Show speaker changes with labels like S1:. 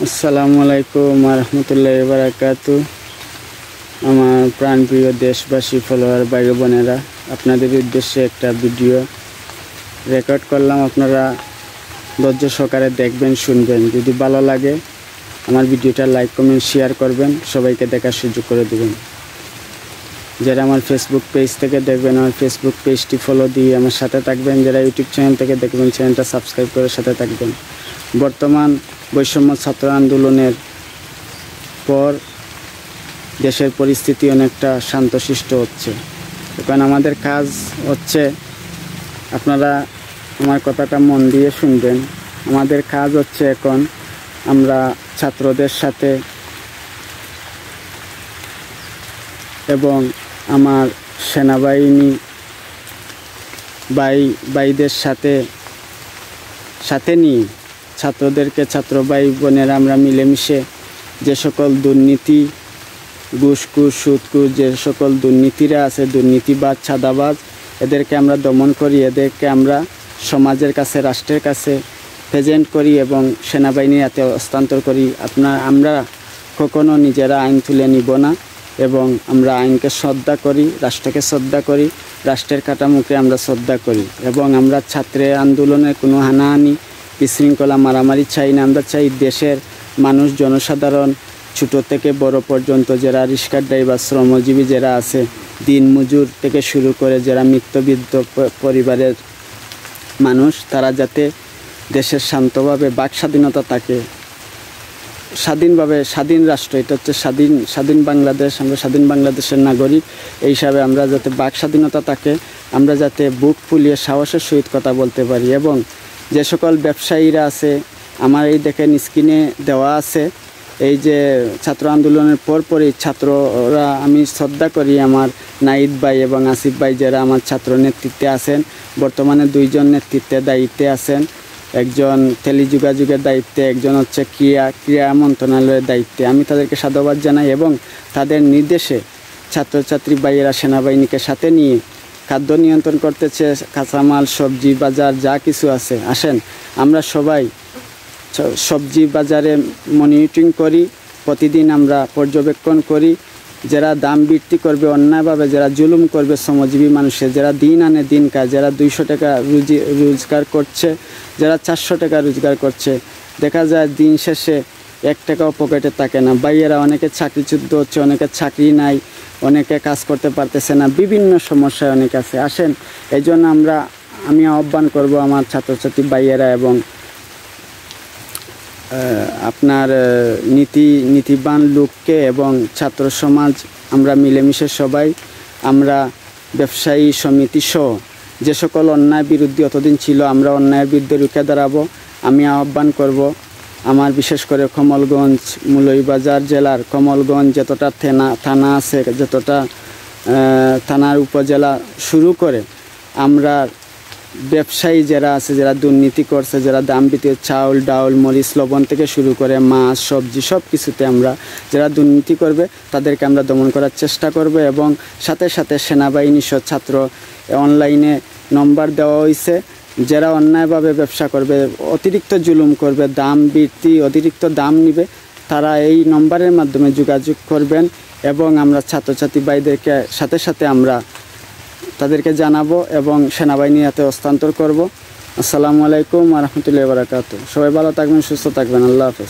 S1: আসসালামু আলাইকুম রহমতুল্লাহি বারাকাতু। আমার প্রাণপ্রিয় দেশবাসী, ফলোয়ার ভাই বোনেরা, আপনাদের উদ্দেশ্যে একটা ভিডিও রেকর্ড করলাম। আপনারা ধৈর্য সহকারে দেখবেন, শুনবেন। যদি ভালো লাগে আমার ভিডিওটা লাইক, কমেন্ট, শেয়ার করবেন, সবাইকে দেখার সুযোগ করে দেবেন। যারা আমার ফেসবুক পেজ থেকে দেখবেন, আমার ফেসবুক পেজটি ফলো দিয়ে আমার সাথে থাকবেন। যারা ইউটিউব চ্যানেল থেকে দেখবেন, চ্যানেলটা সাবস্ক্রাইব করে সাথে থাকবেন। বর্তমান বৈষম্য ছাত্র আন্দোলনের পর দেশের পরিস্থিতি অনেকটা শান্তশিষ্ট হচ্ছে। এখন আমাদের কাজ হচ্ছে, আপনারা আমার কথাটা মন দিয়ে শুনবেন। আমাদের কাজ হচ্ছে এখন আমরা ছাত্রদের সাথে এবং আমার সেনাবাহিনী ভাইদের সাথে নিয়ে ছাত্রদেরকে, ছাত্র ভাই বোনেরা আমরা মিলেমিশে যে সকল দুর্নীতি, ঘুষ সুদঘুষ, যে সকল দুর্নীতিরা আছে, দুর্নীতিবাজ, ছাদাবাজ, এদেরকে আমরা দমন করি। এদেরকে আমরা সমাজের কাছে, রাষ্ট্রের কাছে প্রেজেন্ট করি এবং সেনাবাহিনীর হাতে হস্তান্তর করি। আমরা কখনো নিজেরা আইন তুলে নিব না এবং আমরা আইনকে শ্রদ্ধা করি, রাষ্ট্রকে শ্রদ্ধা করি, রাষ্ট্রের কাঠামোকে আমরা শ্রদ্ধা করি এবং আমরা ছাত্রের আন্দোলনের কোনো হানাহানি, বিশৃঙ্খলা, মারামারি চাই না। আমরা চাই দেশের মানুষ, জনসাধারণ, ছোটো থেকে বড় পর্যন্ত, যারা রিক্সা ড্রাইভার, শ্রমজীবী যারা আছে, দিন মজুর থেকে শুরু করে যারা মৃত্যুবৃদ্ধ পরিবারের মানুষ, তারা যাতে দেশের শান্তভাবে বাক স্বাধীনতা থাকে, স্বাধীনভাবে, স্বাধীন রাষ্ট্র, এটা হচ্ছে স্বাধীন বাংলাদেশ, আমরা স্বাধীন বাংলাদেশের নাগরিক। এই হিসাবে আমরা যাতে বাক স্বাধীনতা থাকে, আমরা যাতে বুক ফুলিয়ে সাহসের সহিত কথা বলতে পারি। এবং যে সকল ব্যবসায়ীরা আছে, আমার এই দেখেন স্ক্রিনে দেওয়া আছে, এই যে ছাত্র আন্দোলনের পরপরই ছাত্ররা, আমি শ্রদ্ধা করি আমার নাইদ ভাই এবং আসিফ ভাই, যারা আমার ছাত্র নেতৃত্বে আছেন। বর্তমানে দুইজন নেতৃত্বে দায়িত্বে আছেন, একজন টেলিযোগাযোগের দায়িত্বে, একজন হচ্ছে ক্রীড়া মন্ত্রণালয়ের দায়িত্বে। আমি তাদেরকে সাধুবাদ জানাই এবং তাদের নির্দেশে ছাত্রছাত্রী ভাইয়েরা সেনাবাহিনীকে সাথে নিয়ে খাদ্য নিয়ন্ত্রণ করতেছে, কাঁচামাল, সবজি বাজার যা কিছু আছে। আসেন আমরা সবাই সবজি বাজারে মনিটরিং করি, প্রতিদিন আমরা পর্যবেক্ষণ করি। যারা দাম বৃদ্ধি করবে অন্যায়ভাবে, যারা জুলুম করবে শ্রমজীবী মানুষের, যারা দিন আনে দিন খায়, যারা 200 টাকা রোজগার করছে, যারা 400 টাকা রোজগার করছে, দেখা যায় দিন শেষে 1 টাকাও পকেটে থাকে না। ভাইয়েরা অনেকে চাকরিচ্যুত হচ্ছে, অনেকে চাকরি নাই, অনেকে কাজ করতে পারতেছে না, বিভিন্ন সমস্যায় অনেক আছে। আসেন, এই জন্য আমি আহ্বান করব আমার ছাত্রছাত্রী ভাইয়েরা এবং আপনার নীতিবান লোককে এবং ছাত্র সমাজ, আমরা মিলেমিশে সবাই, আমরা ব্যবসায়ী সমিতি সহ যে সকল অন্যায় বিরুদ্ধে অতদিন ছিল, আমরা অন্যায়ের বিরুদ্ধে রুখে দাঁড়াবো। আমি আহ্বান করব আমার বিশেষ করে কমলগঞ্জ, মৌলভীবাজার জেলার কমলগঞ্জ যতটা থানা আছে, যতটা থানার উপজেলা শুরু করে, আমরা ব্যবসায়ী যারা আছে, যারা দুর্নীতি করছে, যারা দাম বৃদ্ধি, চাউল, ডাউল, মরিচ, লবণ থেকে শুরু করে মাছ, সবজি, সব কিছুতে আমরা যারা দুর্নীতি করবে তাদেরকে আমরা দমন করার চেষ্টা করব। এবং সাথে সাথে সেনাবাহিনী সহ ছাত্র অনলাইনে নম্বর দেওয়া হয়েছে, যারা অন্যায়ভাবে ব্যবসা করবে, অতিরিক্ত জুলুম করবে, দাম বৃদ্ধি, অতিরিক্ত দাম নিবে, তারা এই নম্বরের মাধ্যমে যোগাযোগ করবেন এবং আমরা ছাত্রছাত্রী ভাইদেরকে সাথে আমরা তাদেরকে জানাবো এবং সেনাবাহিনীর হাতে হস্তান্তর করব। আসসালামু আলাইকুম রহমতুল্লাহি বারাকাতুহু। সবাই ভালো থাকবেন, সুস্থ থাকবেন। আল্লাহ হাফেজ।